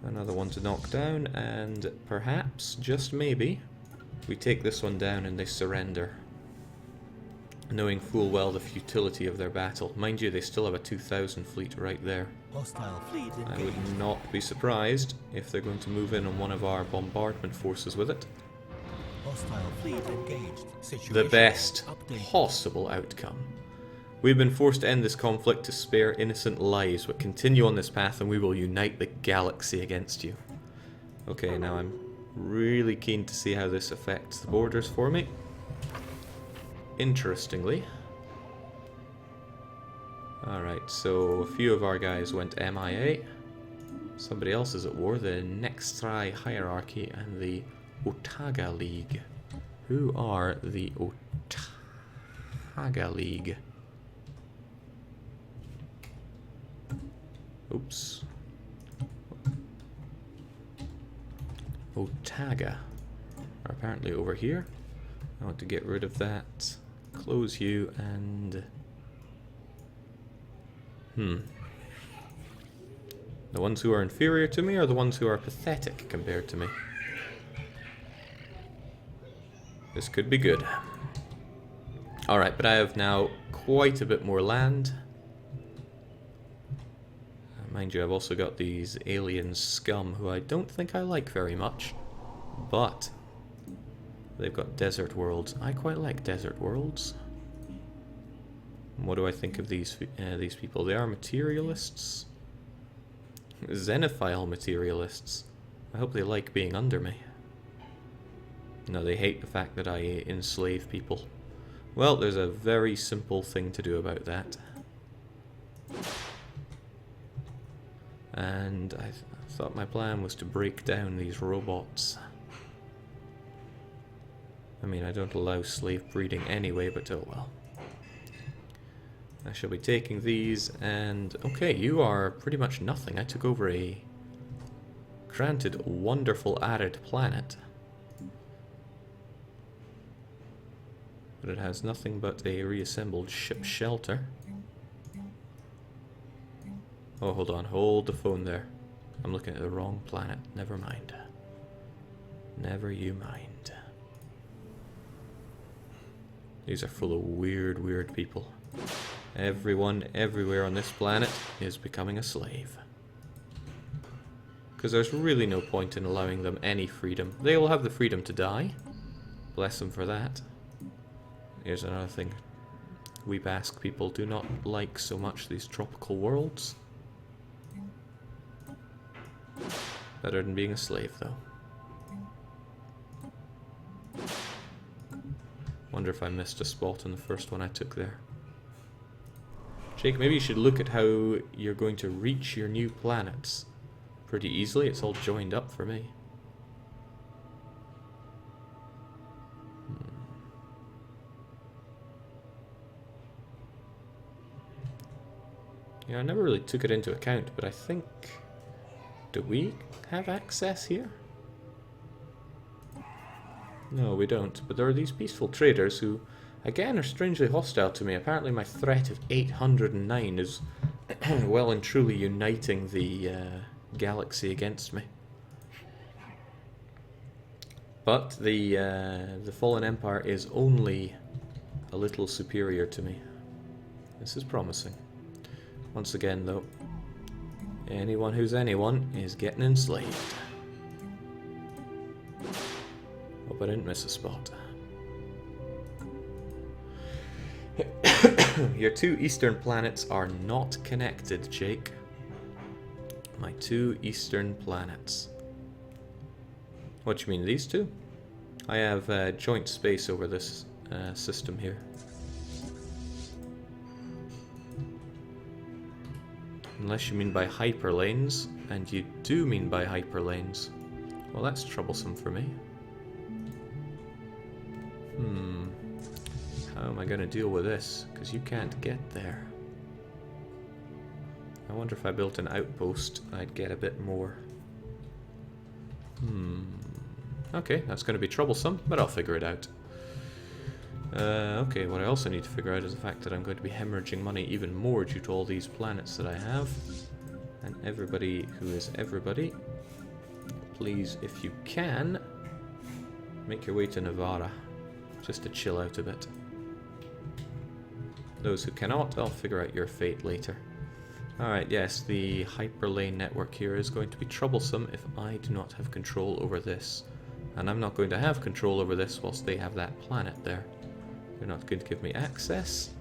Another one to knock down, and perhaps, just maybe, we take this one down and they surrender. Knowing full well the futility of their battle. Mind you, they still have a 2,000 fleet right there. Hostile fleet engaged. I would not be surprised if they're going to move in on one of our bombardment forces with it. Hostile fleet engaged. Situation The best updated. possible outcome. We've been forced to end this conflict to spare innocent lives, but continue on this path and we will unite the galaxy against you. Okay, now I'm really keen to see how this affects the borders for me. Interestingly. Alright, so a few of our guys went MIA. Somebody else is at war, the Nextri Hierarchy and the Otaga League. Who are the Otaga League? Oops. Otaga are apparently over here. I want to get rid of that. Close you and... The ones who are inferior to me are the ones who are pathetic compared to me. This could be good. Alright, but I have now quite a bit more land. Mind you, I've also got these alien scum who I don't think I like very much. But they've got desert worlds. I quite like desert worlds. What do I think of these people? They are materialists. Xenophile materialists. I hope they like being under me. No, they hate the fact that I enslave people. Well, there's a very simple thing to do about that. And I thought my plan was to break down these robots. I mean, I don't allow slave breeding anyway, but oh well. I shall be taking these, and... Okay, you are pretty much nothing. I took over a... granted, wonderful arid planet. But it has nothing but a reassembled ship shelter. Oh, hold on. Hold the phone there. I'm looking at the wrong planet. Never mind. Never you mind. These are full of weird, weird people. Everyone, everywhere on this planet is becoming a slave. Because there's really no point in allowing them any freedom. They will have the freedom to die. Bless them for that. Here's another thing. We Basque people do not like so much these tropical worlds. Better than being a slave, though. Wonder if I missed a spot in the first one I took there. Jake, maybe you should look at how you're going to reach your new planets. Pretty easily, it's all joined up for me. Yeah, I never really took it into account, but I think... Do we have access here? No, we don't. But there are these peaceful traders who, again, are strangely hostile to me. Apparently my threat of 809 is well and truly uniting the galaxy against me. But the Fallen Empire is only a little superior to me. This is promising. Once again, though, anyone who's anyone is getting enslaved. Hope I didn't miss a spot. Your two eastern planets are not connected, Jake. My two eastern planets. What do you mean, these two? I have joint space over this system here. Unless you mean by hyperlanes, and you do mean by hyperlanes. Well, that's troublesome for me. How am I going to deal with this? Because you can't get there. I wonder if I built an outpost, I'd get a bit more. Okay, that's going to be troublesome, but I'll figure it out. Okay, what I also need to figure out is the fact that I'm going to be hemorrhaging money even more due to all these planets that I have. And everybody who is everybody, please, if you can, make your way to Nevada, just to chill out a bit. Those who cannot, I'll figure out your fate later. Alright, yes, the hyperlane network here is going to be troublesome if I do not have control over this. And I'm not going to have control over this whilst they have that planet there. They're not going to give me access,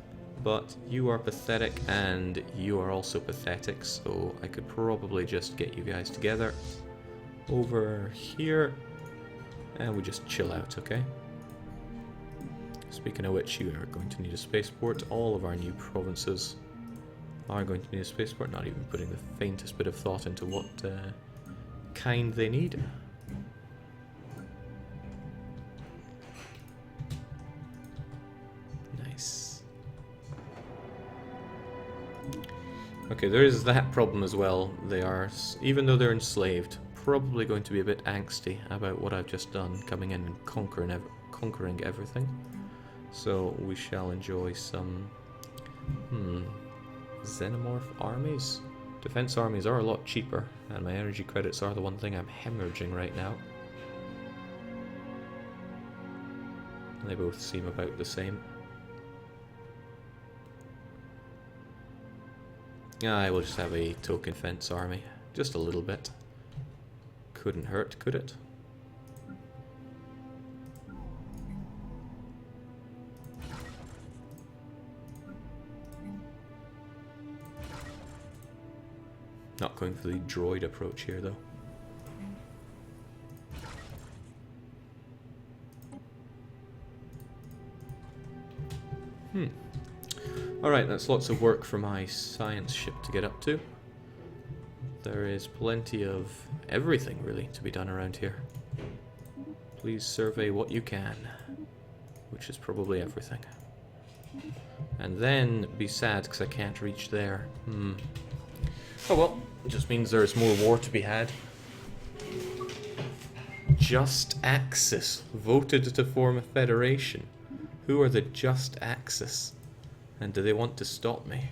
but you are pathetic and you are also pathetic, so I could probably just get you guys together over here and we just chill out, okay? Speaking of which, you are going to need a spaceport. All of our new provinces are going to need a spaceport, not even putting the faintest bit of thought into what kind they need. Nice. Okay, there is that problem as well. They are, even though they're enslaved, probably going to be a bit angsty about what I've just done, coming in and conquering everything. So we shall enjoy some xenomorph armies. Defense armies are a lot cheaper, and my energy credits are the one thing I'm hemorrhaging right now. They both seem about the same. I will just have a token fence army, just a little bit. Couldn't hurt, could it? Not going for the droid approach here, though. Alright, that's lots of work for my science ship to get up to. There is plenty of everything, really, to be done around here. Please survey what you can, which is probably everything. And then be sad because I can't reach there. Oh well, it just means there's more war to be had. Just Axis voted to form a federation. Who are the Just Axis? And do they want to stop me?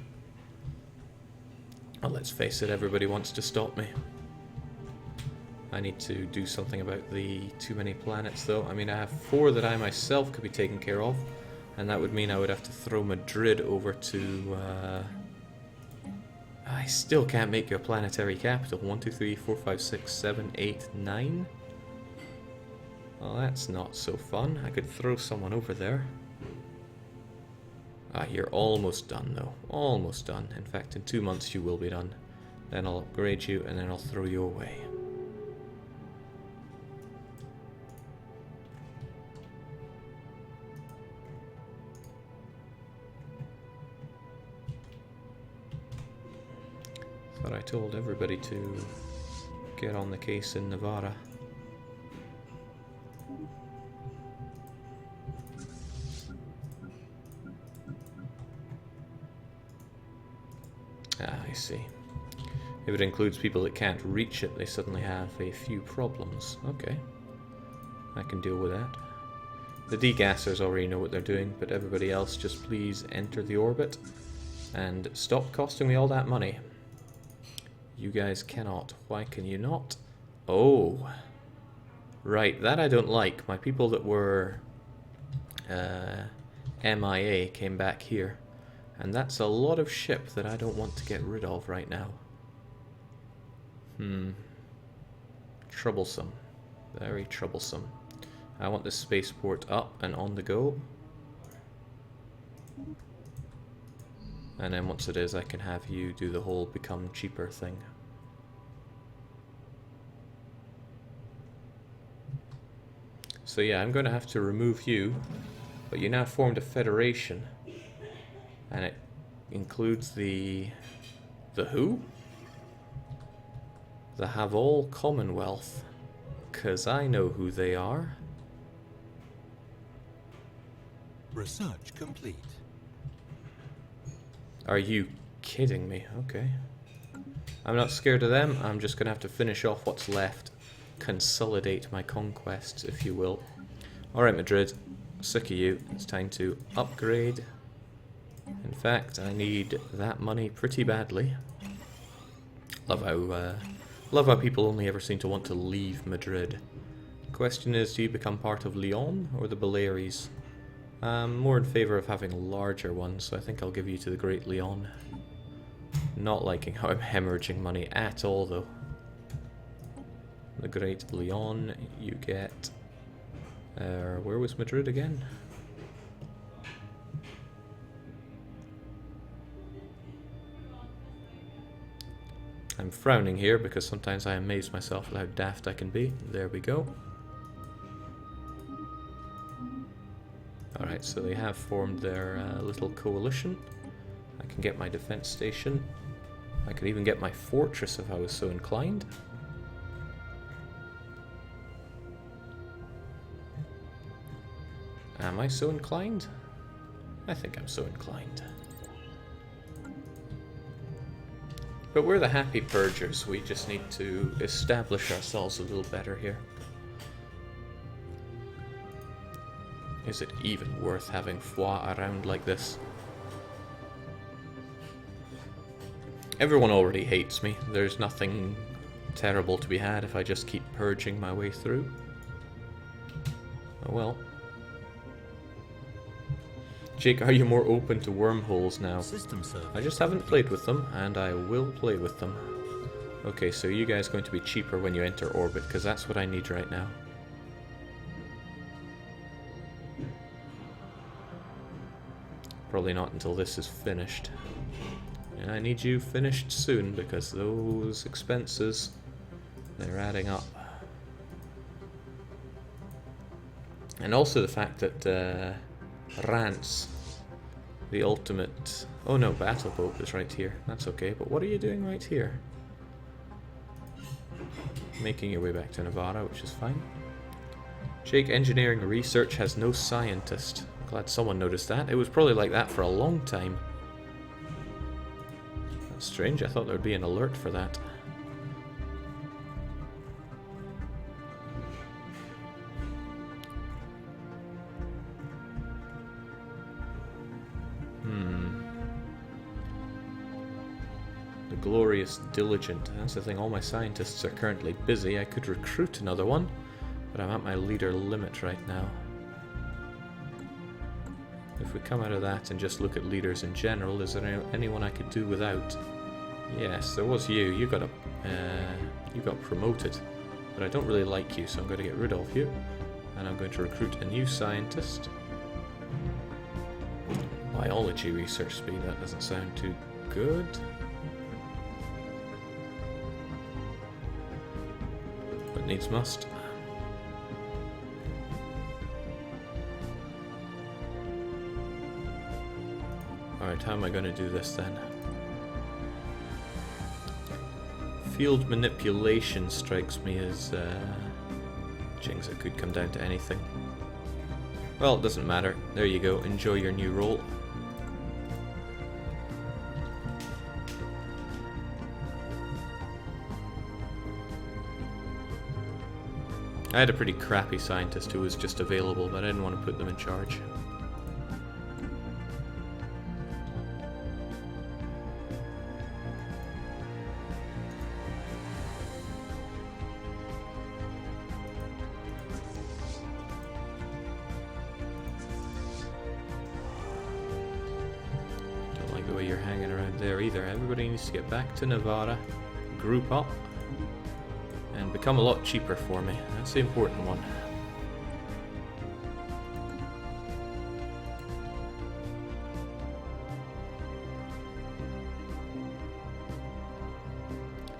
Well, let's face it, everybody wants to stop me. I need to do something about the too many planets, though. I mean, I have 4 that I myself could be taken care of, and that would mean I would have to throw Madrid over to... I still can't make a planetary capital. 1, 2, 3, 4, 5, 6, 7, 8, 9. Well, that's not so fun. I could throw someone over there. Ah, you're almost done, though. Almost done. In fact, in 2 months you will be done. Then I'll upgrade you, and then I'll throw you away. Thought I told everybody to get on the case in Nevada. Ah, I see. If it includes people that can't reach it, they suddenly have a few problems. Okay. I can deal with that. The degassers already know what they're doing, but everybody else just please enter the orbit and stop costing me all that money. You guys cannot. Why can you not? Oh. Right, that I don't like. My people that were MIA came back here. And that's a lot of ship that I don't want to get rid of right now. Troublesome. Very troublesome. I want this spaceport up and on the go. And then once it is, I can have you do the whole become cheaper thing. So yeah, I'm going to have to remove you, but you now formed a federation. And it includes the who? The Havol Commonwealth. 'Cause I know who they are. Research complete. Are you kidding me? Okay. I'm not scared of them. I'm just going to have to finish off what's left. Consolidate my conquests, if you will. Alright, Madrid. Sick of you. It's time to upgrade. In fact, I need that money pretty badly. Love how people only ever seem to want to leave Madrid. Question is, do you become part of Lyon or the Baleares? I'm more in favour of having larger ones, so I think I'll give you to the Great Lyon. Not liking how I'm hemorrhaging money at all, though. The Great Lyon, you get... where was Madrid again? I'm frowning here because sometimes I amaze myself at how daft I can be. There we go. Alright, so they have formed their little coalition. I can get my defense station. I could even get my fortress if I was so inclined. Am I so inclined? I think I'm so inclined. But we're the happy purgers. We just need to establish ourselves a little better here. Is it even worth having foi around like this? Everyone already hates me. There's nothing terrible to be had if I just keep purging my way through. Oh well. Jake, are you more open to wormholes now? System survey. I just haven't played with them, and I will play with them. Okay, so you guys are going to be cheaper when you enter orbit, because that's what I need right now. Probably not until this is finished. And I need you finished soon, because those expenses, they're adding up. And also the fact that Rance, the ultimate... Oh no, Battle Boat is right here. That's okay, but what are you doing right here? Making your way back to Navarra, which is fine. Jake, engineering research has no scientist. Glad someone noticed that. It was probably like that for a long time. That's strange, I thought there would be an alert for that. Glorious Diligent. That's the thing, all my scientists are currently busy. I could recruit another one, but I'm at my leader limit right now. If we come out of that and just look at leaders in general, is there anyone I could do without? Yes, there was you. You got promoted, but I don't really like you, so I'm going to get rid of you, and I'm going to recruit a new scientist. Biology research speed, that doesn't sound too good. But needs must. Alright, how am I going to do this then? Field manipulation strikes me as... Jings, it could come down to anything. Well, it doesn't matter. There you go. Enjoy your new role. I had a pretty crappy scientist who was just available, but I didn't want to put them in charge. Don't like the way you're hanging around there either. Everybody needs to get back to Navarra, group up, and become a lot cheaper for me. That's the important one.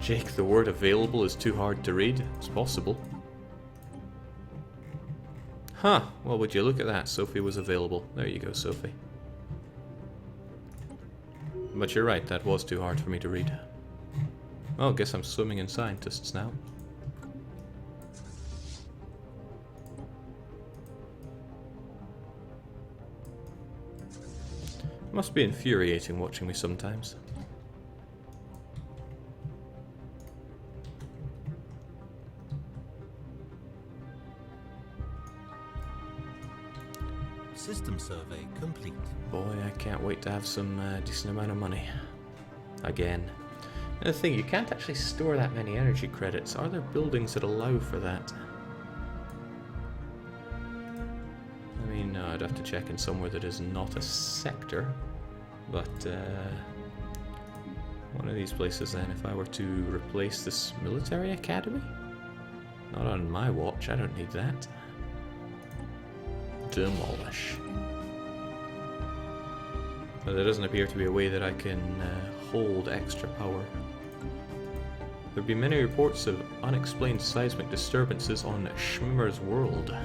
Jake, the word available is too hard to read. It's possible. Huh, well would you look at that, Sophie was available. There you go, Sophie. But you're right, that was too hard for me to read. Well, I guess I'm swimming in scientists now. Must be infuriating watching me sometimes. System survey complete. Boy, I can't wait to have some decent amount of money. Again. And the thing, you can't actually store that many energy credits. Are there buildings that allow for that? I mean, no, I'd have to check in somewhere that is not a sector. But, one of these places then, if I were to replace this military academy? Not on my watch, I don't need that. Demolish. But there doesn't appear to be a way that I can hold extra power. There have been many reports of unexplained seismic disturbances on Schmimmer's world.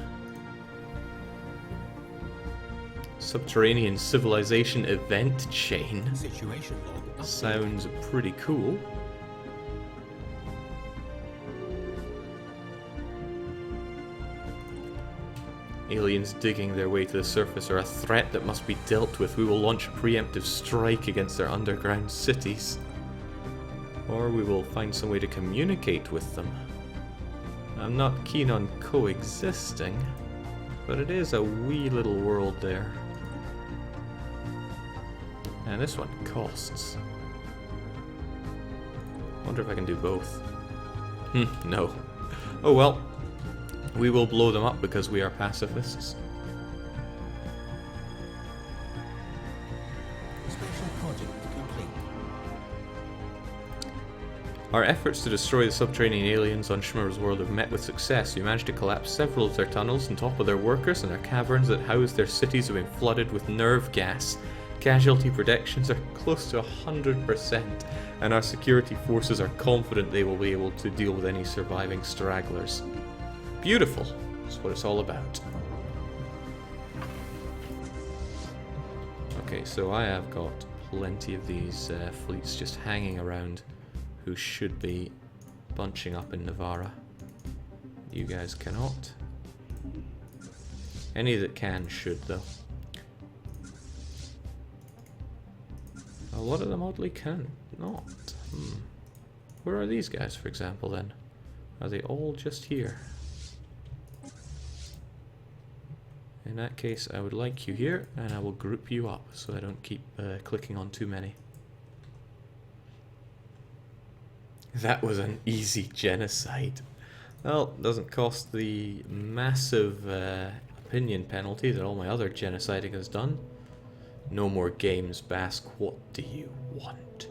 Subterranean civilization event chain. Situation log. Sounds pretty cool. Aliens digging their way to the surface are a threat that must be dealt with. We will launch a preemptive strike against their underground cities. Or we will find some way to communicate with them. I'm not keen on coexisting, but it is a wee little world there. And this one costs. Wonder if I can do both. No. Oh well. We will blow them up because we are pacifists. Special project complete. Our efforts to destroy the subterranean aliens on Schmur's world have met with success. We managed to collapse several of their tunnels on top of their workers, and their caverns that house their cities have been flooded with nerve gas. Casualty predictions are close to 100%, and our security forces are confident they will be able to deal with any surviving stragglers. Beautiful. That's what it's all about. Okay, so I have got plenty of these fleets just hanging around who should be bunching up in Navarra. You guys cannot. Any that can should, though. A lot of them oddly can not. Where are these guys, for example, then? Are they all just here? In that case, I would like you here, and I will group you up so I don't keep clicking on too many. That was an easy genocide. Well, doesn't cost the massive opinion penalty that all my other genociding has done. No more games, Basque. What do you want?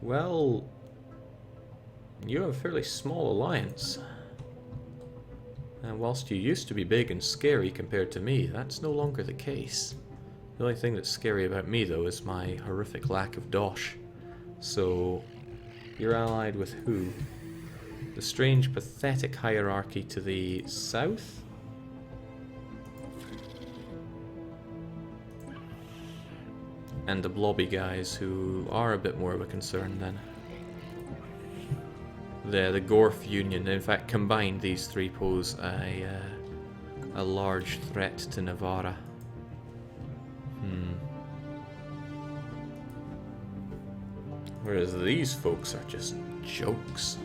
Well, you have a fairly small alliance. And whilst you used to be big and scary compared to me, that's no longer the case. The only thing that's scary about me, though, is my horrific lack of dosh. So, you're allied with who? The strange, pathetic hierarchy to the south? And the blobby guys, who are a bit more of a concern then. The Gorf Union, in fact, combined, these three pose a large threat to Navarra. Whereas these folks are just jokes.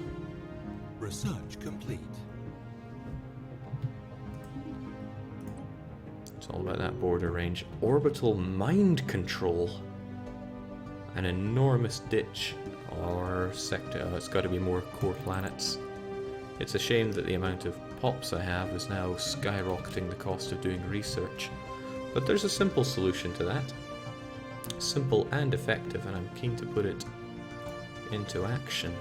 Research complete. It's all about that border range. Orbital mind control. An enormous ditch. Or sector. Oh, it's got to be more core planets. It's a shame that the amount of pops I have is now skyrocketing the cost of doing research. But there's a simple solution to that. Simple and effective, and I'm keen to put it into action.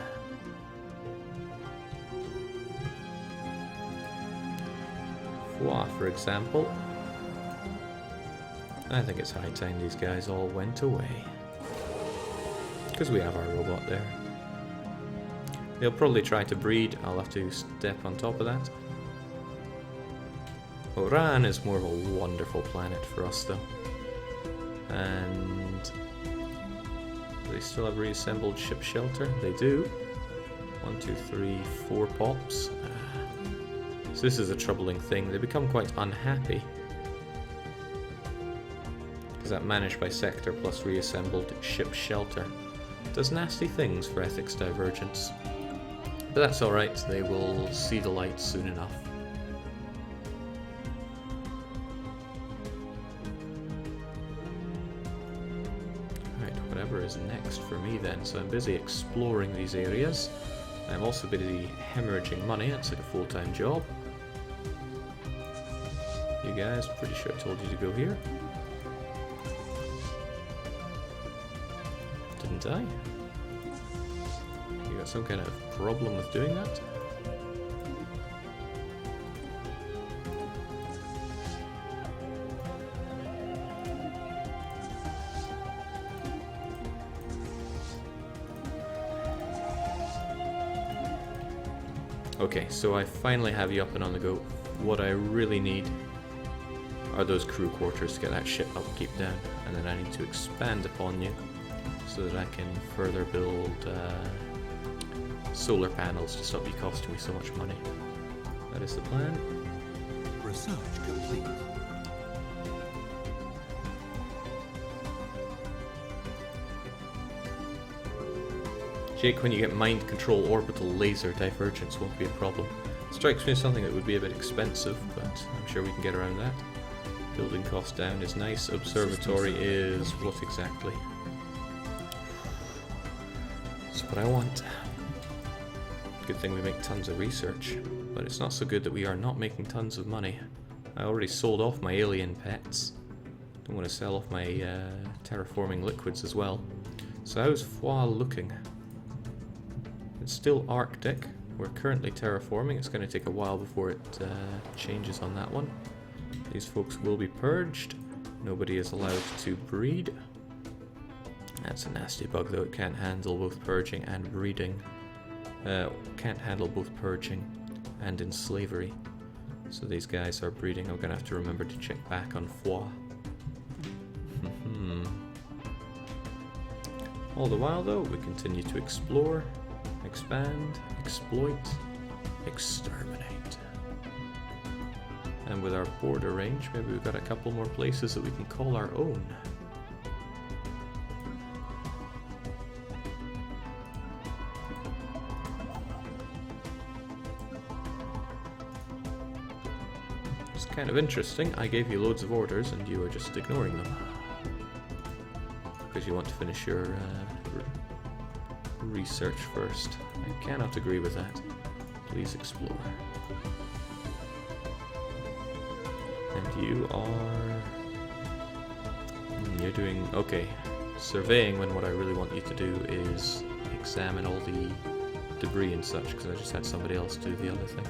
Foix, for example. I think it's high time these guys all went away. Because we have our robot there. They'll probably try to breed. I'll have to step on top of that. Oran is more of a wonderful planet for us, though. And do they still have reassembled ship shelter? They do. 1, 2, 3, 4 pops. So this is a troubling thing. They become quite unhappy. Because that managed by sector plus reassembled ship shelter does nasty things for ethics divergence. But that's alright, they will see the light soon enough. Alright, whatever is next for me then. So I'm busy exploring these areas. I'm also busy hemorrhaging money. That's like a full-time job. You guys, pretty sure I told you to go here. Didn't I? You got some kind of problem with doing that? Okay, so I finally have you up and on the go. What I really need are those crew quarters to get that ship upkeep down, and then I need to expand upon you so that I can further build solar panels to stop you costing me so much money. That is the plan. Research complete. Jake, when you get mind control, orbital laser divergence won't be a problem. Strikes me as something that would be a bit expensive, but I'm sure we can get around that. Building cost down is nice. Observatory is what exactly? That's what I want. Good thing we make tons of research, but it's not so good that we are not making tons of money. I already sold off my alien pets. Don't want to sell off my terraforming liquids as well. So how's Foix looking? It's still Arctic. We're currently terraforming. It's going to take a while before it changes on that one. These folks will be purged. Nobody is allowed to breed. That's a nasty bug though. It can't handle both purging and breeding. Can't handle both purging and in slavery. So these guys are breeding. I'm going to have to remember to check back on Foix. All the while though, we continue to explore, expand, exploit, exterminate. And with our border range, maybe we've got a couple more places that we can call our own. It's kind of interesting. I gave you loads of orders and you are just ignoring them. Because you want to finish your research first. I cannot agree with that. Please explore. And you are... You're doing... okay. Surveying, when what I really want you to do is examine all the debris and such, because I just had somebody else do the other thing.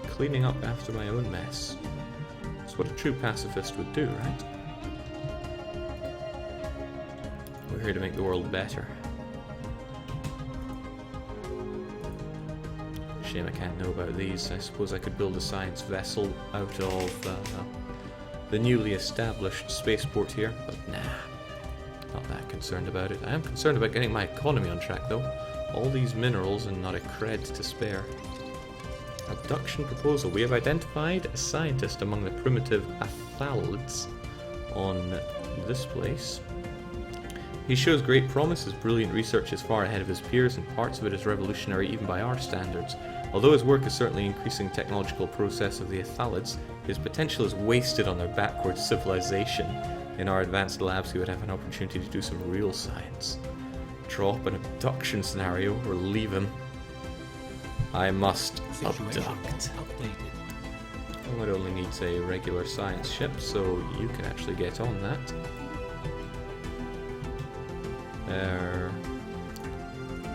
Cleaning up after my own mess. That's what a true pacifist would do, right? We're here to make the world better. Shame I can't know about these. I suppose I could build a science vessel out of the newly established spaceport here, but nah. Not that concerned about it. I am concerned about getting my economy on track though. All these minerals and not a cred to spare. Abduction proposal. We have identified a scientist among the primitive athalids on this place. He shows great promise. His brilliant research is far ahead of his peers, and parts of it is revolutionary even by our standards. Although his work is certainly increasing technological process of the athalids, his potential is wasted on their backward civilization. In our advanced labs, he would have an opportunity to do some real science. Drop an abduction scenario or leave him. I must abduct. Oh, it only needs a regular science ship, so you can actually get on that.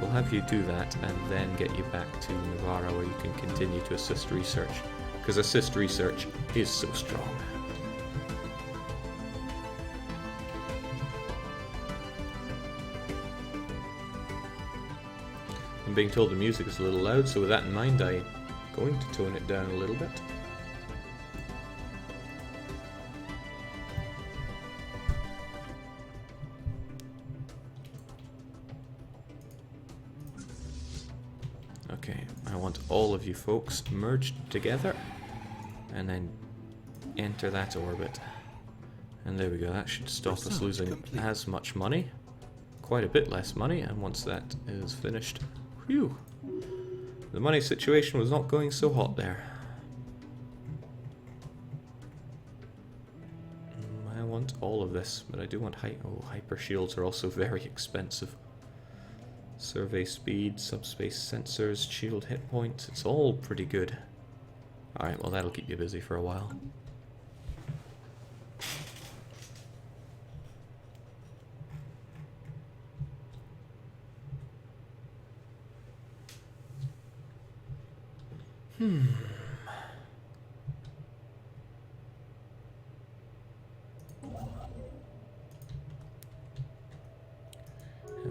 We'll have you do that and then get you back to Navarra where you can continue to assist research, because assist research is so strong. I'm being told the music is a little loud, so with that in mind I'm going to tone it down a little bit. Okay, I want all of you folks merged together and then enter that orbit. And there we go, that should stop us losing as much money. Quite a bit less money, and once that is finished, whew, the money situation was not going so hot there. want all of this, but I do want hyper shields are also very expensive. Survey speed, subspace sensors, shield hit points, it's all pretty good. Alright, well that'll keep you busy for a while.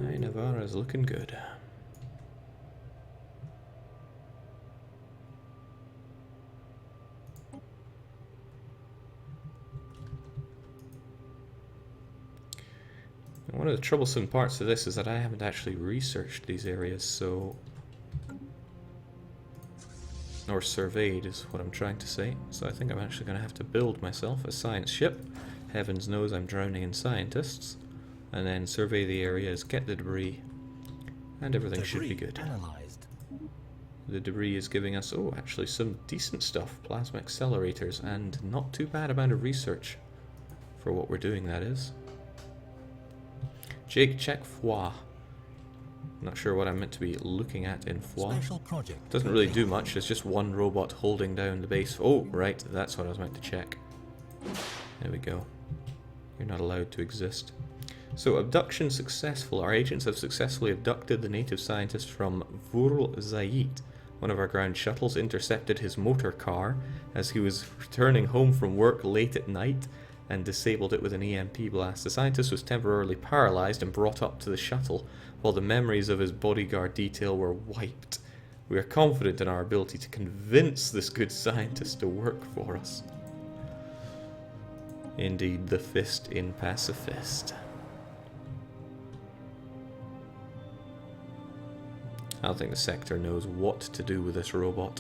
Hi, Navarra's looking good. One of the troublesome parts of this is that I haven't actually researched these areas, so... or surveyed is what I'm trying to say. So I think I'm actually going to have to build myself a science ship. Heavens knows I'm drowning in scientists. And then survey the areas, get the debris, and everything should be good. Analyzed. The debris is giving us, oh, actually some decent stuff. Plasma accelerators, and not too bad amount of research for what we're doing, that is. Jake, check foie. Not sure what I'm meant to be looking at in foie. Special project. Doesn't really do much, it's just one robot holding down the base. Oh, right, that's what I was meant to check. There we go. You're not allowed to exist. So, abduction successful. Our agents have successfully abducted the native scientist from Vurl Zayit. One of our ground shuttles intercepted his motor car as he was returning home from work late at night and disabled it with an EMP blast. The scientist was temporarily paralyzed and brought up to the shuttle, while the memories of his bodyguard detail were wiped. We are confident in our ability to convince this good scientist to work for us. Indeed, the fist in pacifist. I don't think the sector knows what to do with this robot.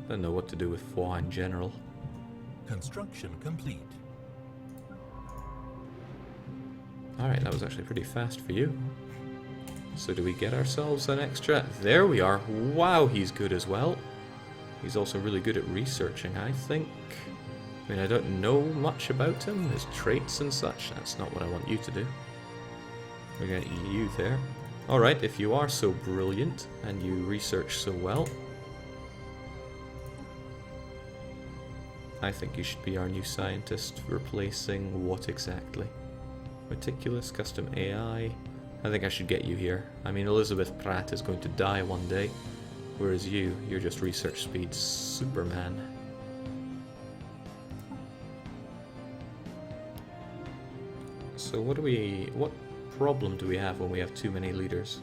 I don't know what to do with foie in general. Construction complete. Alright, that was actually pretty fast for you. So do we get ourselves an extra? There we are. Wow, he's good as well. He's also really good at researching, I think. I mean, I don't know much about him, his traits and such. That's not what I want you to do. We're going to eat you there. Alright, if you are so brilliant and you research so well, I think you should be our new scientist, replacing what exactly? Meticulous custom AI. I think I should get you here. I mean, Elizabeth Pratt is going to die one day, whereas you're just research speed Superman. So what problem do we have when we have too many leaders?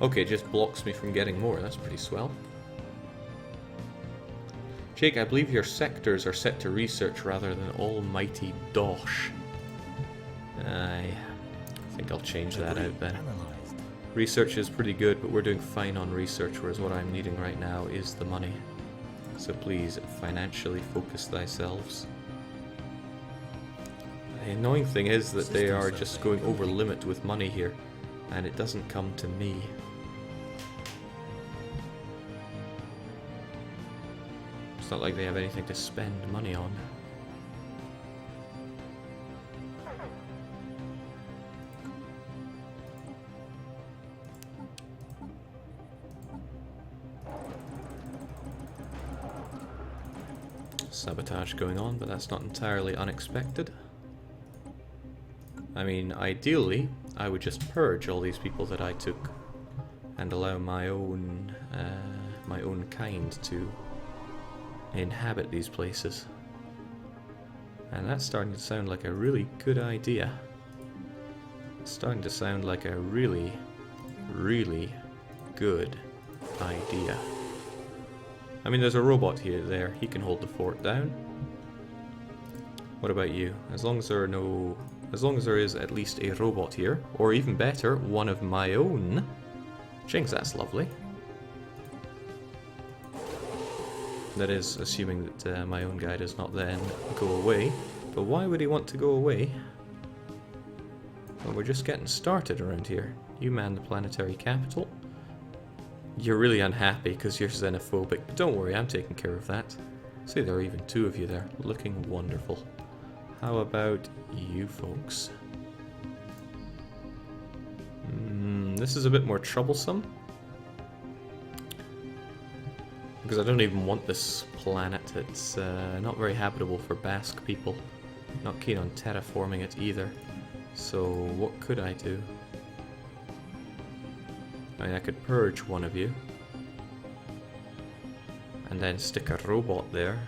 Okay, it just blocks me from getting more. That's pretty swell. Jake, I believe your sectors are set to research rather than almighty dosh. I think I'll change that out then. Research is pretty good, but we're doing fine on research, whereas what I'm needing right now is the money. So please, financially focus thyselves. The annoying thing is that they are just going over limit with money here, and it doesn't come to me. It's not like they have anything to spend money on. Sabotage going on, but that's not entirely unexpected. I mean, ideally, I would just purge all these people that I took and allow my own kind to inhabit these places. And that's starting to sound like a really good idea. It's starting to sound like a really, really good idea. I mean, there's a robot here, there. He can hold the fort down. What about you? As long as there is at least a robot here, or even better, one of my own. Jinx, that's lovely. That is, assuming that my own guy does not then go away. But why would he want to go away? Well, we're just getting started around here. You man the planetary capital. You're really unhappy because you're xenophobic, but don't worry, I'm taking care of that. See, there are even two of you there, looking wonderful. How about you folks? This is a bit more troublesome. Because I don't even want this planet. It's not very habitable for Basque people. Not keen on terraforming it either. So what could I do? I mean, I could purge one of you. And then stick a robot there.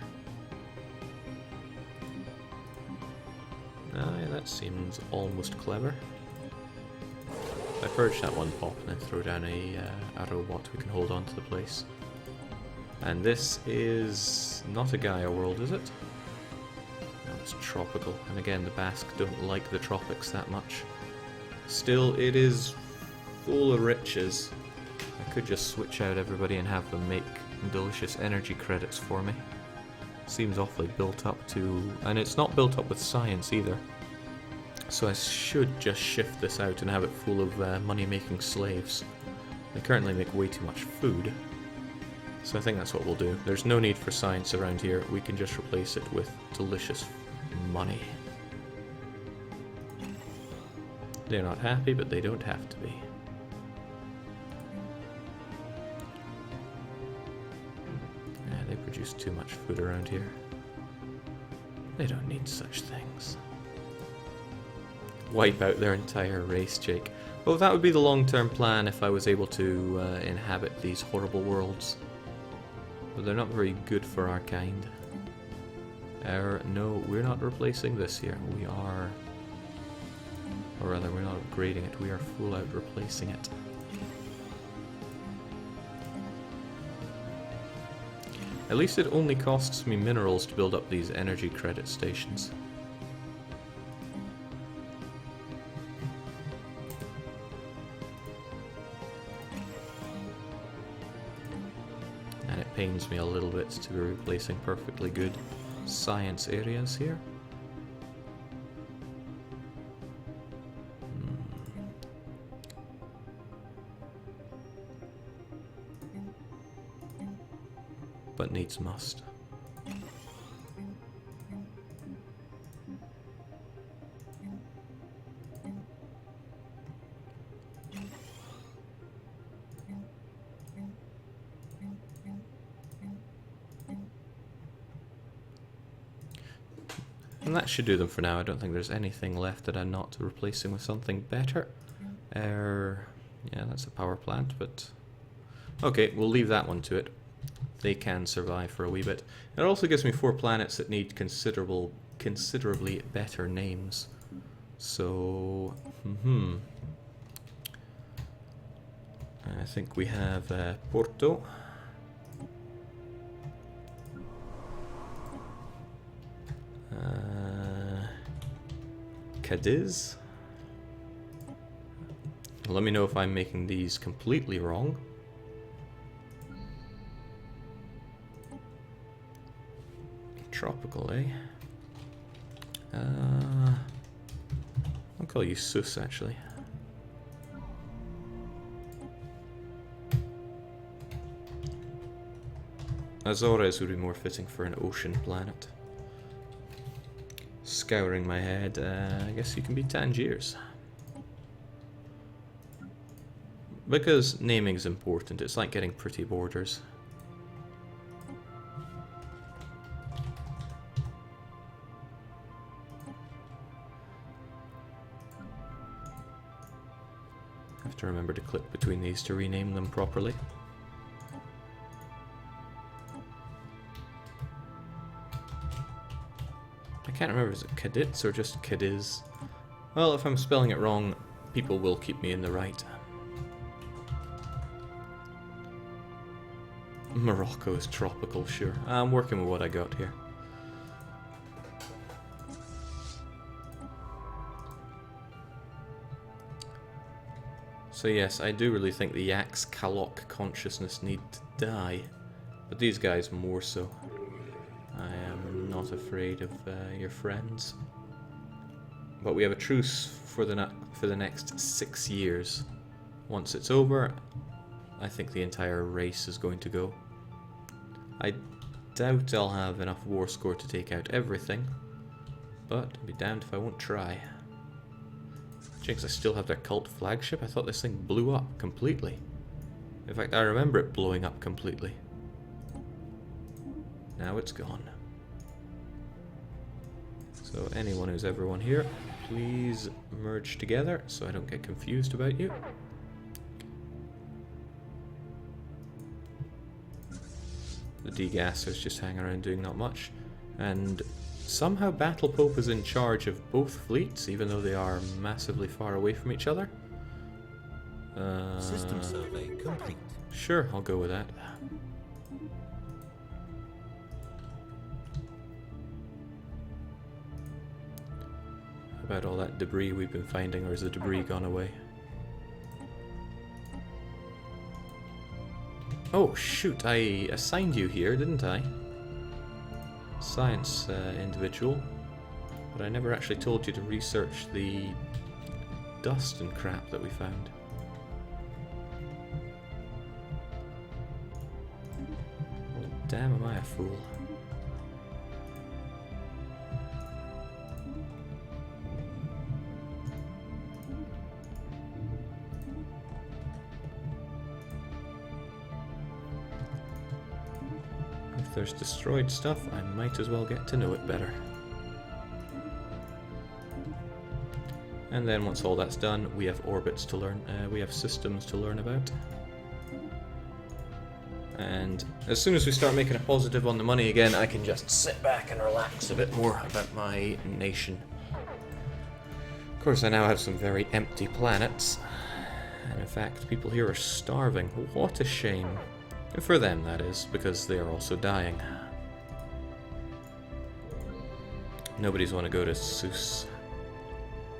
Ah, yeah, that seems almost clever. If I purge that one pop and then throw down a robot, we can hold on to the place. And this is not a Gaia world, is it? No, it's tropical. And again, the Basque don't like the tropics that much. Still, it is full of riches. I could just switch out everybody and have them make delicious energy credits for me. Seems awfully built up to... and it's not built up with science either. So I should just shift this out and have it full of money-making slaves. They currently make way too much food. So I think that's what we'll do. There's no need for science around here. We can just replace it with delicious money. They're not happy, but they don't have to be. Yeah, they produce too much food around here. They don't need such things. Wipe out their entire race, Jake. Well, that would be the long-term plan if I was able to inhabit these horrible worlds. But they're not very good for our kind. No, we're not replacing this here. We are... or rather, we're not upgrading it. We are full out replacing it. At least it only costs me minerals to build up these energy credit stations. And it pains me a little bit to be replacing perfectly good science areas here. But needs must. And that should do them for now. I don't think there's anything left that I'm not replacing with something better. Yeah, that's a power plant, but... okay, we'll leave that one to it. They can survive for a wee bit. It also gives me 4 planets that need considerably better names. So, I think we have Porto. Cadiz. Let me know if I'm making these completely wrong. Tropical, eh? I'll call you Sus, actually. Azores would be more fitting for an ocean planet. Scouring my head, I guess you can be Tangiers. Because naming's important, it's like getting pretty borders. I have to remember to click between these to rename them properly. I can't remember, is it Cadits or just Cadiz? Well, if I'm spelling it wrong, people will keep me in the right. Morocco is tropical, sure. I'm working with what I got here. So yes, I do really think the Yak's Kalok consciousness need to die, but these guys more so. I am not afraid of your friends. But we have a truce for the next 6 years. Once it's over, I think the entire race is going to go. I doubt I'll have enough war score to take out everything, but I'll be damned if I won't try. Jinx, I still have their cult flagship? I thought this thing blew up completely. In fact, I remember it blowing up completely. Now it's gone. So anyone who's everyone here, please merge together so I don't get confused about you. The degasser's just hanging around doing not much. And somehow Battle Pope is in charge of both fleets, even though they are massively far away from each other. System survey complete. Sure, I'll go with that. How about all that debris we've been finding, or has the debris gone away? Oh shoot, I assigned you here, didn't I? Science individual. But I never actually told you to research the dust and crap that we found. Oh, damn, am I a fool. If there's destroyed stuff, I might as well get to know it better. And then once all that's done, we have orbits to learn, we have systems to learn about. And as soon as we start making a positive on the money again, I can just sit back and relax a bit more about my nation. Of course, I now have some very empty planets. And in fact, people here are starving. What a shame. For them, that is, because they are also dying. Nobody's want to go to Seuss.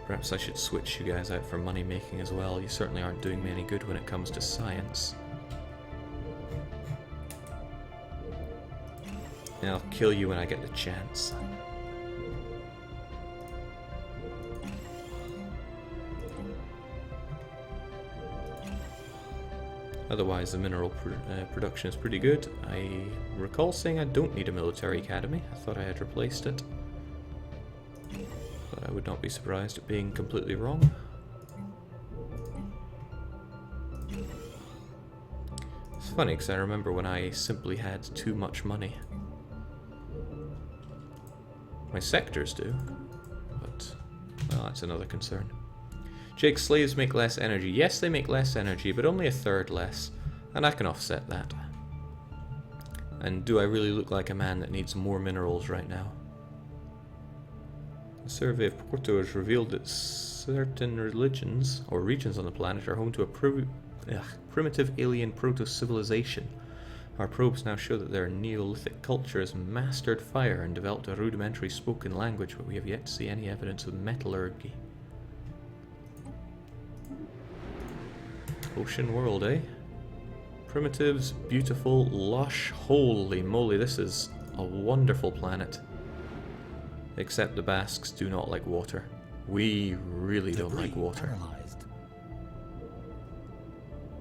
Perhaps I should switch you guys out for money making as well. You certainly aren't doing me any good when it comes to science. And I'll kill you when I get the chance. Otherwise, the mineral production is pretty good. I recall saying I don't need a military academy. I thought I had replaced it. But I would not be surprised at being completely wrong. It's funny, because I remember when I simply had too much money. My sectors do, but, well, that's another concern. Jake's slaves make less energy. Yes, they make less energy, but only a third less. And I can offset that. And do I really look like a man that needs more minerals right now? A survey of Porto has revealed that certain religions, or regions on the planet, are home to a primitive alien proto-civilization. Our probes now show that their Neolithic culture has mastered fire and developed a rudimentary spoken language, but we have yet to see any evidence of metallurgy. Ocean world, eh? Primitives, beautiful, lush, holy moly, this is a wonderful planet. Except the Basques do not like water. We really don't like water. Analyzed.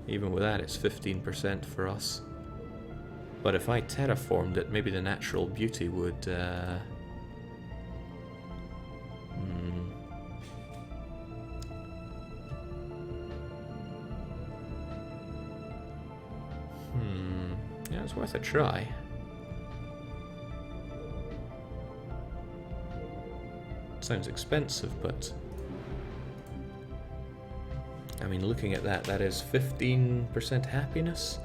Even with that, it's 15% for us. But if I terraformed it, maybe the natural beauty would, yeah, it's worth a try. Sounds expensive, but I mean, looking at that, that is 15% happiness,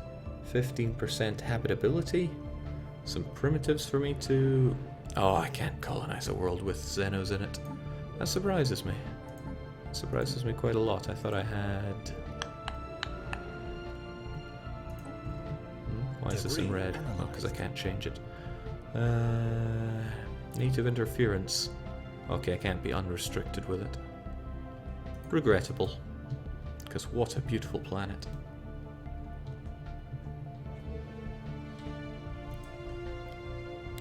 15% habitability, some primitives for me to... Oh, I can't colonize a world with Xenos in it. That surprises me. That surprises me quite a lot. I thought I had... Why is this in red? Oh, because I can't change it. Native interference. Okay, I can't be unrestricted with it. Regrettable. Because what a beautiful planet.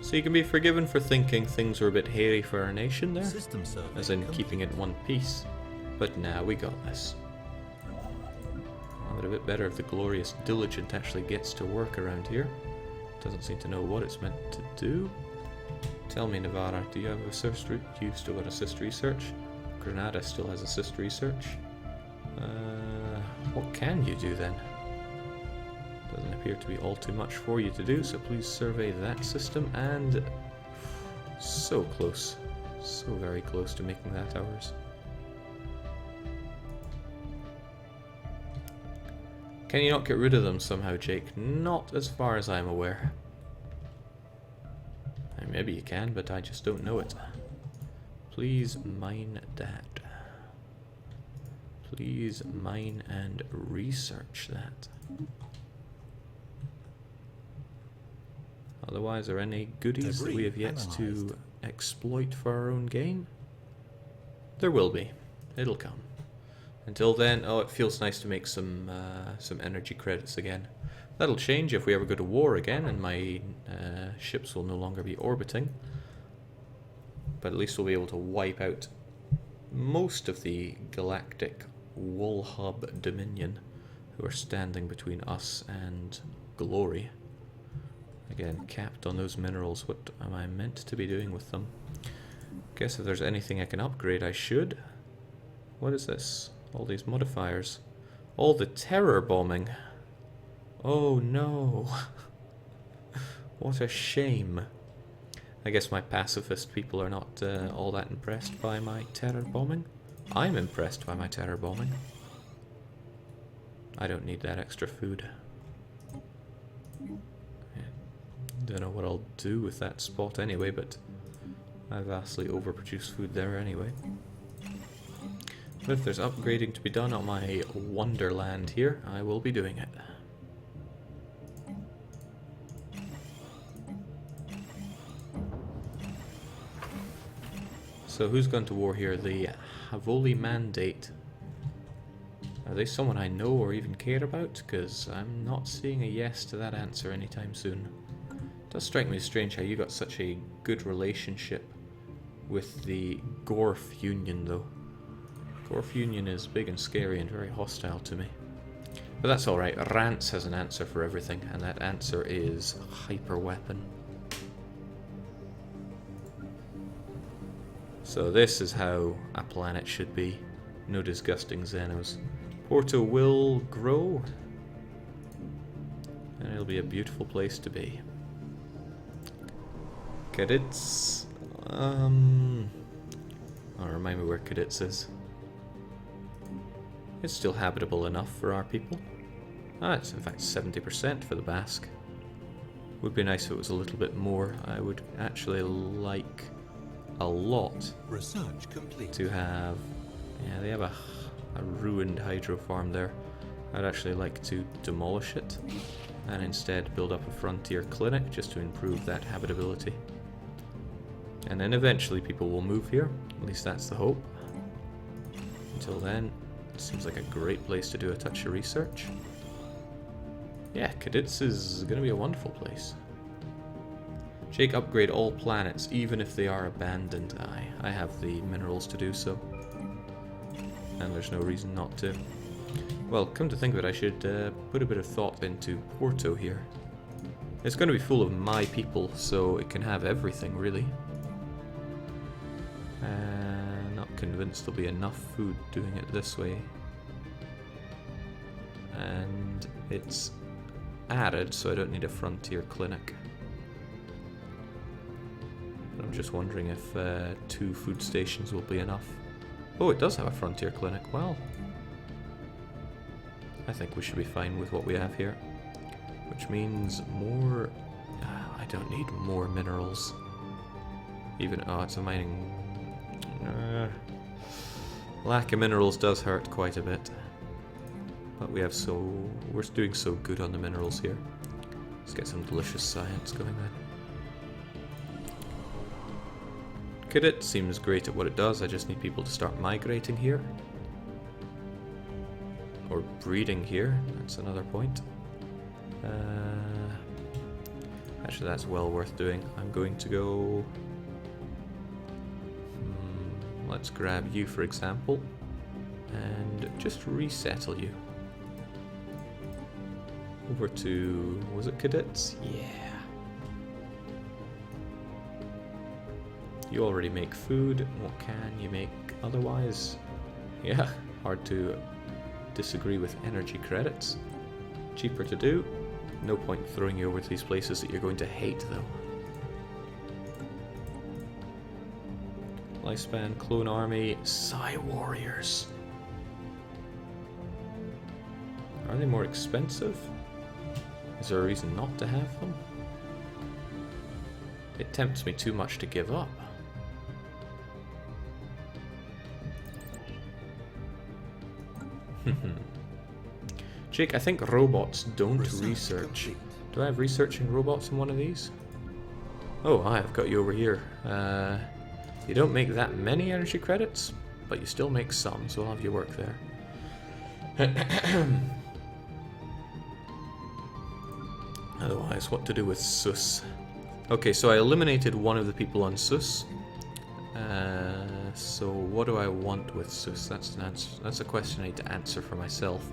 So you can be forgiven for thinking things were a bit hairy for our nation there. As in keeping it in one piece. But now we got this. But a bit better if the glorious diligent actually gets to work around here. Doesn't seem to know what it's meant to do. Tell me, Navarra, do you have assist? You still got assist research? Granada still has assist research. What can you do then? Doesn't appear to be all too much for you to do, so please survey that system. And so close, so very close to making that ours. Can you not get rid of them somehow, Jake? Not as far as I'm aware. Maybe you can, but I just don't know it. Please mine that. Please mine and research that. Otherwise, are any goodies that we have yet to exploit for our own gain? There will be. It'll come. Until then, oh, it feels nice to make some energy credits again. That'll change if we ever go to war again, and my ships will no longer be orbiting. But at least we'll be able to wipe out most of the galactic wool hub dominion who are standing between us and glory. Again, capped on those minerals. What am I meant to be doing with them? Guess if there's anything I can upgrade, I should. What is this? All these modifiers. All the terror bombing. Oh no. What a shame. I guess my pacifist people are not all that impressed by my terror bombing. I'm impressed by my terror bombing. I don't need that extra food. Don't know what I'll do with that spot anyway, but I vastly overproduce food there anyway. But if there's upgrading to be done on my wonderland here, I will be doing it. So who's gone to war here? The Havoli Mandate. Are they someone I know or even care about? Because I'm not seeing a yes to that answer anytime soon. It does strike me as strange how you got such a good relationship with the Gorf Union, though. Gorf Union is big and scary and very hostile to me. But that's alright. Rance has an answer for everything, and that answer is hyper weapon. So this is how a planet should be. No disgusting Xenos. Porto will grow, and it'll be a beautiful place to be. Cadets. Oh, remind me where Cadets is. It's still habitable enough for our people. Ah, it's in fact 70% for the Basque. Would be nice if it was a little bit more. I would actually like a lot Research complete. to have. Yeah, they have a ruined hydro farm there. I'd actually like to demolish it and instead build up a frontier clinic just to improve that habitability. And then eventually people will move here. At least that's the hope. Until then, it seems like a great place to do a touch of research. Yeah, Cadets is going to be a wonderful place. Jake, upgrade all planets, even if they are abandoned. I have the minerals to do so. And there's no reason not to. Well, come to think of it, I should put a bit of thought into Porto here. It's going to be full of my people, so it can have everything, really. Not convinced there'll be enough food doing it this way. And it's added, so I don't need a frontier clinic. But I'm just wondering if 2 food stations will be enough. Oh, it does have a frontier clinic. Well, I think we should be fine with what we have here. Which means more... I don't need more minerals. Even... Oh, it's a mining... lack of minerals does hurt quite a bit. But we have so... We're doing so good on the minerals here. Let's get some delicious science going then. Cadet seems great at what it does. I just need people to start migrating here. Or breeding here. That's another point. Actually, that's well worth doing. I'm going to go... let's grab you, for example. And just resettle you. Over to... was it cadets? Yeah. You already make food. What can you make otherwise? Yeah, hard to disagree with energy credits. Cheaper to do. No point throwing you over to these places that you're going to hate, though. Lifespan, clone army, Psi warriors. Are they more expensive? Is there a reason not to have them? It tempts me too much to give up. Jake, I think robots don't research. Do I have researching robots in one of these? Oh, I've got you over here. You don't make that many energy credits, but you still make some, so I'll have you work there. Otherwise, what to do with SUS? Okay, so I eliminated one of the people on SUS. So what do I want with SUS? That's an answer. That's a question I need to answer for myself.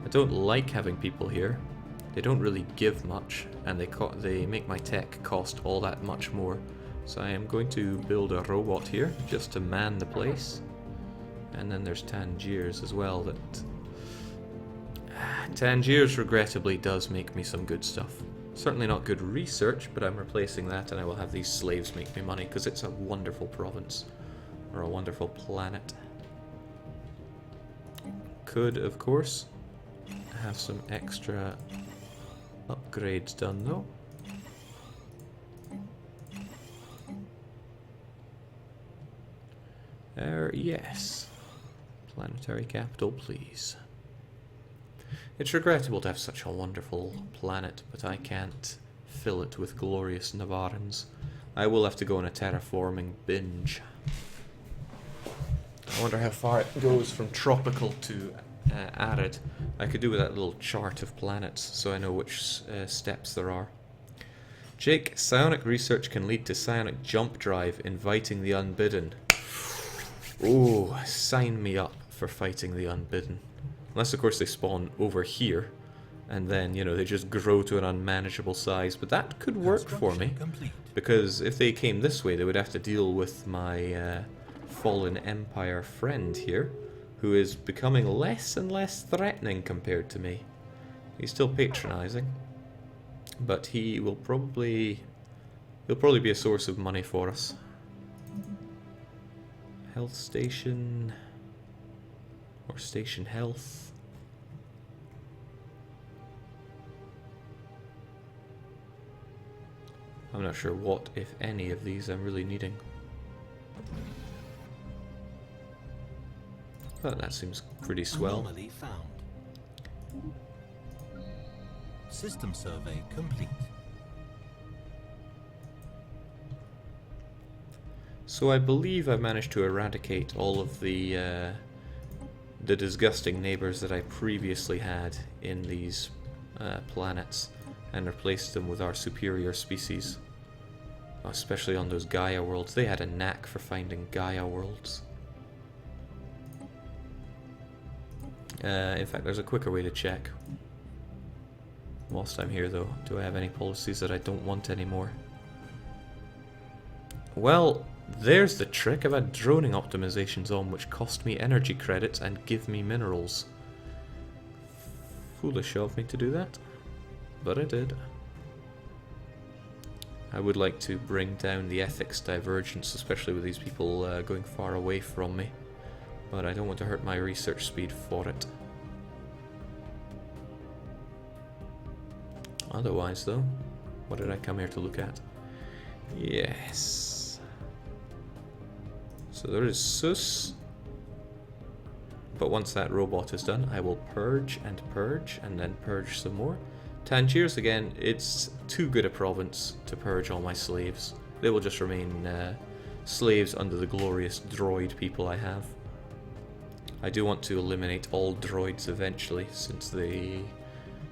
I don't like having people here. They don't really give much, and they make my tech cost all that much more. So I am going to build a robot here just to man the place. And then there's Tangiers as well. That Tangiers regrettably does make me some good stuff. Certainly not good research, but I'm replacing that, and I will have these slaves make me money because it's a wonderful province or a wonderful planet. Could, of course, have some extra upgrades done though. Yes. Planetary capital, please. It's regrettable to have such a wonderful planet, but I can't fill it with glorious Navarans. I will have to go on a terraforming binge. I wonder how far it goes from tropical to arid. I could do with that little chart of planets, so I know which steps there are. Jake, psionic research can lead to psionic jump drive, inviting the unbidden. Oh, sign me up for fighting the unbidden. Unless, of course, they spawn over here, and then, you know, they just grow to an unmanageable size. But that could work for me, because if they came this way, they would have to deal with my fallen empire friend here, who is becoming less and less threatening compared to me. He's still patronizing, but he will probably... he'll probably be a source of money for us. Health station... or station health. I'm not sure what, if any, of these I'm really needing. But that seems pretty swell. Anomaly found. System survey complete. So I believe I've managed to eradicate all of the disgusting neighbors that I previously had in these planets, and replaced them with our superior species. Especially on those Gaia worlds. They had a knack for finding Gaia worlds. In fact, there's a quicker way to check. Whilst I'm here though, do I have any policies that I don't want anymore? Well, there's the trick. I've had droning optimizations on which cost me energy credits and give me minerals. Foolish of me to do that, but I did. I would like to bring down the ethics divergence, especially with these people going far away from me, but I don't want to hurt my research speed for it. Otherwise though, what did I come here to look at? Yes. So there is SUS. But once that robot is done, I will purge and then purge some more. Tangiers, again, it's too good a province to purge all my slaves. They will just remain slaves under the glorious droid people I have. I do want to eliminate all droids eventually, since they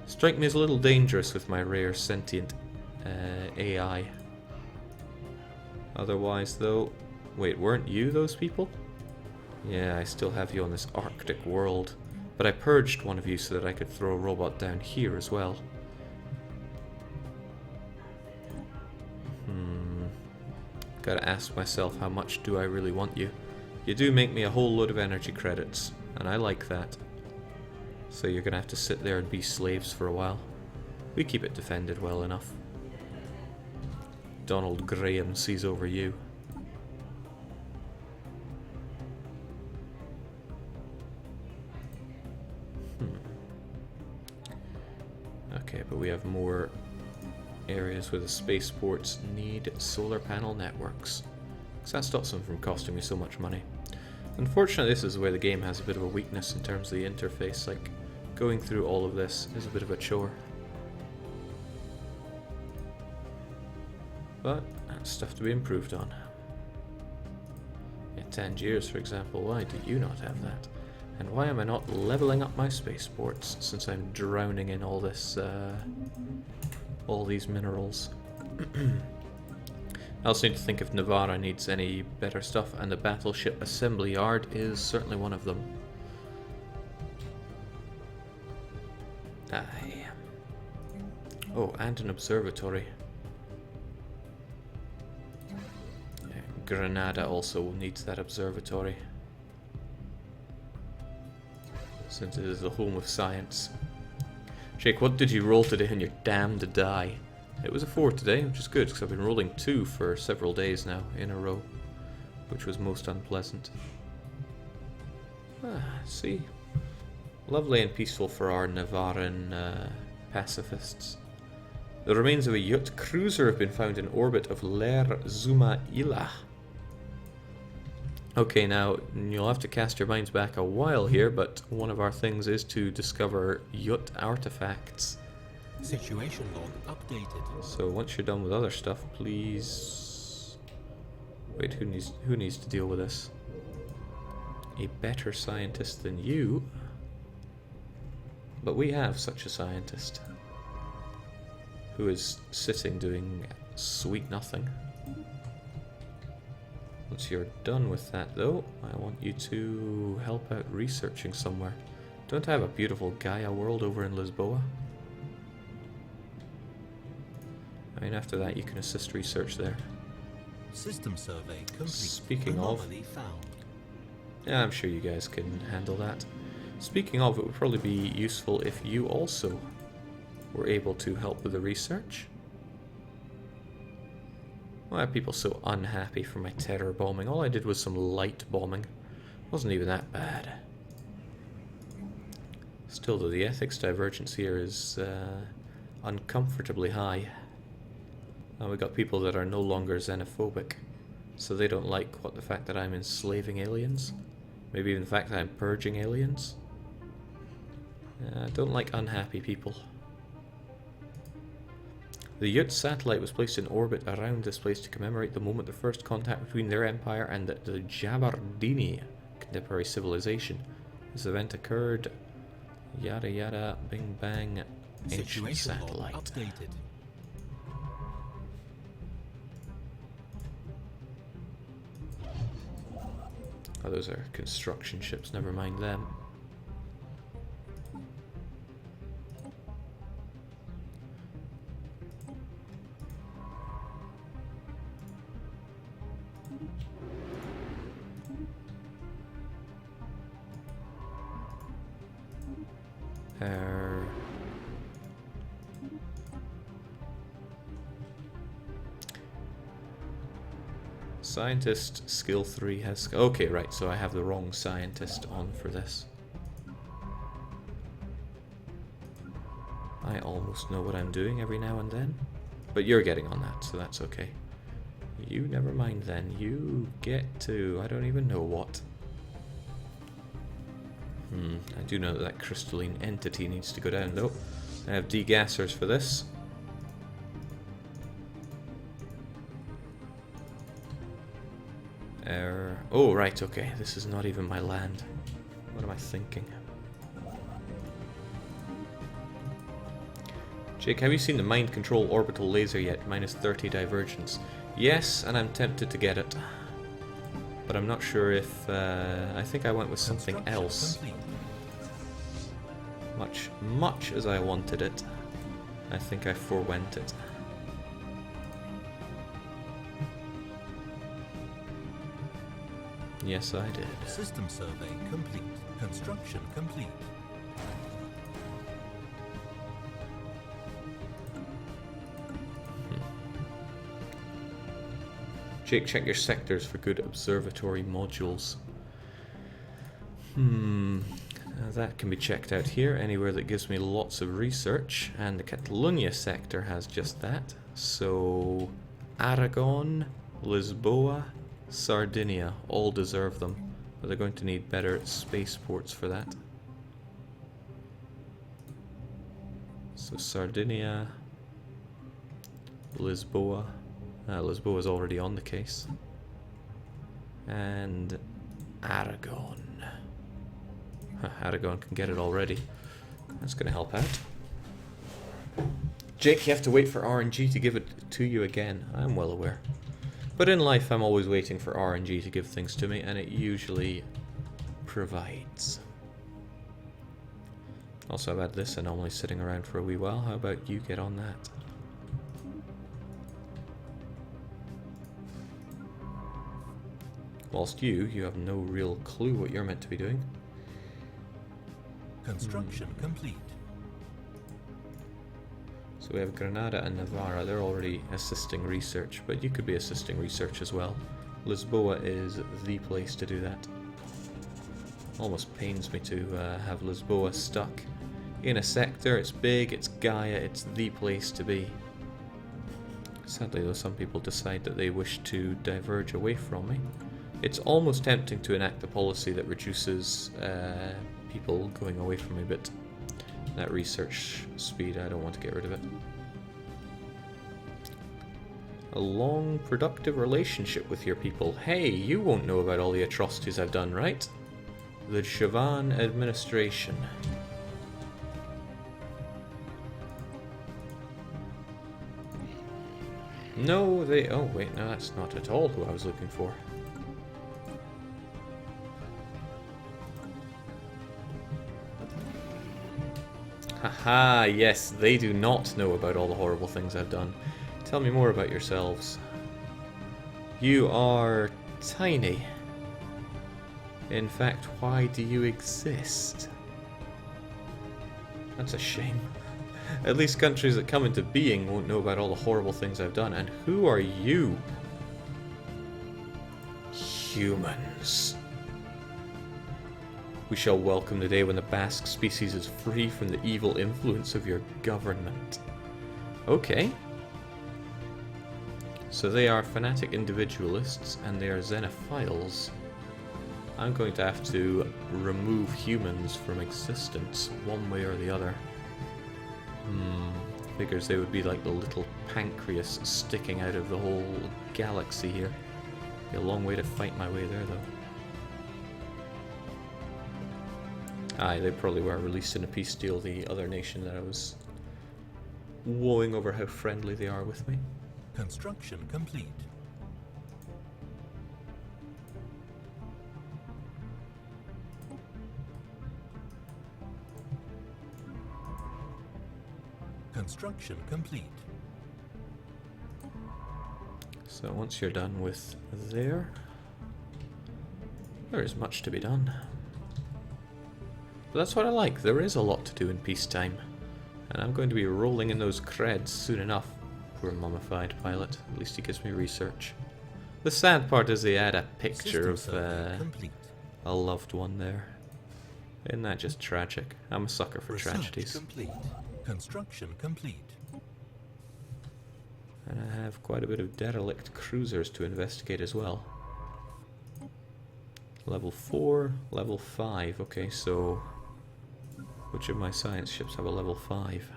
strike me as a little dangerous with my rare sentient AI. Otherwise, though... Wait, weren't you those people? Yeah, I still have you on this Arctic world. But I purged one of you so that I could throw a robot down here as well. Gotta ask myself, how much do I really want you? You do make me a whole load of energy credits, and I like that. So you're gonna have to sit there and be slaves for a while. We keep it defended well enough. Donald Graham sees over you. Okay, but we have more areas where the spaceports need solar panel networks. Because that stops them from costing me so much money. Unfortunately, this is where the game has a bit of a weakness in terms of the interface. Like, going through all of this is a bit of a chore. But that's stuff to be improved on. Yeah, Tangiers, for example. Why do you not have that? And why am I not leveling up my spaceports since I'm drowning in all this, all these minerals? I also need to think if Navarra needs any better stuff, and the battleship assembly yard is certainly one of them. Aye. Oh, and an observatory. Yeah, Granada also needs that observatory, since it is the home of science. Jake, what did you roll today on your damned die? It was a 4 today, which is good, because I've been rolling 2 for several days now in a row, which was most unpleasant. Ah, see? Lovely and peaceful for our Navarran pacifists. The remains of a yacht cruiser have been found in orbit of Ler Zuma Ilah. Okay, now, you'll have to cast your minds back a while here, but one of our things is to discover yacht artifacts. Situation log updated. So once you're done with other stuff, please... Wait, who needs to deal with this? A better scientist than you? But we have such a scientist, who is sitting doing sweet nothing. Once you're done with that, though, I want you to help out researching somewhere. Don't I have a beautiful Gaia world over in Lisboa? I mean, after that, you can assist research there. System survey complete. Speaking of... Anomaly found. Yeah, I'm sure you guys can handle that. Speaking of, it would probably be useful if you also were able to help with the research. Why are people so unhappy for my terror bombing? All I did was some light bombing. It wasn't even that bad. Still, though, the ethics divergence here is uncomfortably high. And we've got people that are no longer xenophobic, so they don't like the fact that I'm enslaving aliens. Maybe even the fact that I'm purging aliens. I don't like unhappy people. The Yut satellite was placed in orbit around this place to commemorate the moment the first contact between their empire and the Jabardini contemporary civilization. This event occurred, yada yada, bing bang, ancient Situation log satellite. updated. Oh, those are construction ships, never mind them. Scientist skill 3 has... Okay, right, so I have the wrong scientist on for this. I almost know what I'm doing every now and then. But you're getting on that, so that's okay. You never mind then. You get to... I don't even know what. I do know that that crystalline entity needs to go down, though. I have degassers for this. Oh, right, okay. This is not even my land. What am I thinking? Jake, have you seen the mind control orbital laser yet? Minus 30 divergence. Yes, and I'm tempted to get it. But I'm not sure if... I think I went with something else. Complete. Much as I wanted it, I think I forwent it. Yes, I did. System survey complete. Construction complete. Jake, check your sectors for good observatory modules. That can be checked out here, anywhere that gives me lots of research, and the Catalonia sector has just that. So, Aragon, Lisboa, Sardinia, all deserve them, but they're going to need better spaceports for that. So Sardinia, Lisboa. Lisboa is already on the case. And Aragon. Aragon can get it already. That's going to help out. Jake, you have to wait for RNG to give it to you again. I'm well aware. But in life, I'm always waiting for RNG to give things to me, and it usually provides. Also, I've had this anomaly sitting around for a wee while. How about you get on that? Whilst you have no real clue what you're meant to be doing. Construction complete. So we have Granada and Navarra. They're already assisting research, but you could be assisting research as well. Lisboa is the place to do that. Almost pains me to have Lisboa stuck in a sector. It's big, it's Gaia, it's the place to be. Sadly though, some people decide that they wish to diverge away from me. It's almost tempting to enact a policy that reduces people going away from me, but that research speed, I don't want to get rid of it. A long, productive relationship with your people. Hey, you won't know about all the atrocities I've done, right? The Chavan administration. No, they... Oh, wait, no, that's not at all who I was looking for. Haha, yes, they do not know about all the horrible things I've done. Tell me more about yourselves. You are tiny. In fact, why do you exist? That's a shame. At least countries that come into being won't know about all the horrible things I've done. And who are you? Humans. We shall welcome the day when the Basque species is free from the evil influence of your government. Okay. So they are fanatic individualists and they are xenophiles. I'm going to have to remove humans from existence one way or the other. Figures they would be like the little pancreas sticking out of the whole galaxy here. Be a long way to fight my way there though. Aye, they probably were released in a peace deal, the other nation that I was woeing over how friendly they are with me. Construction complete. Construction complete. So once you're done with there is much to be done. But that's what I like, there is a lot to do in peacetime. And I'm going to be rolling in those creds soon enough. Poor mummified pilot, at least he gives me research. The sad part is they add a picture of a loved one there. Isn't that just tragic? I'm a sucker for tragedies. Complete. Construction complete. And I have quite a bit of derelict cruisers to investigate as well. Level 4, level 5. Okay, so which of my science ships have a level 5?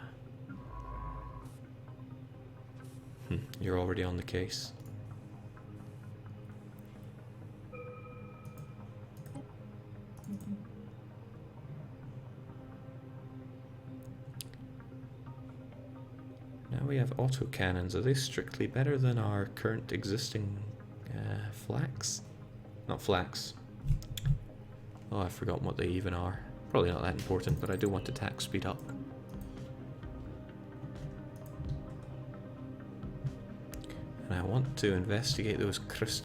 You're already on the case. Now we have autocannons. Are they strictly better than our current existing flax? Not flax. Oh, I've forgotten what they even are. Probably not that important, but I do want attack speed up. And I want to investigate those crystals.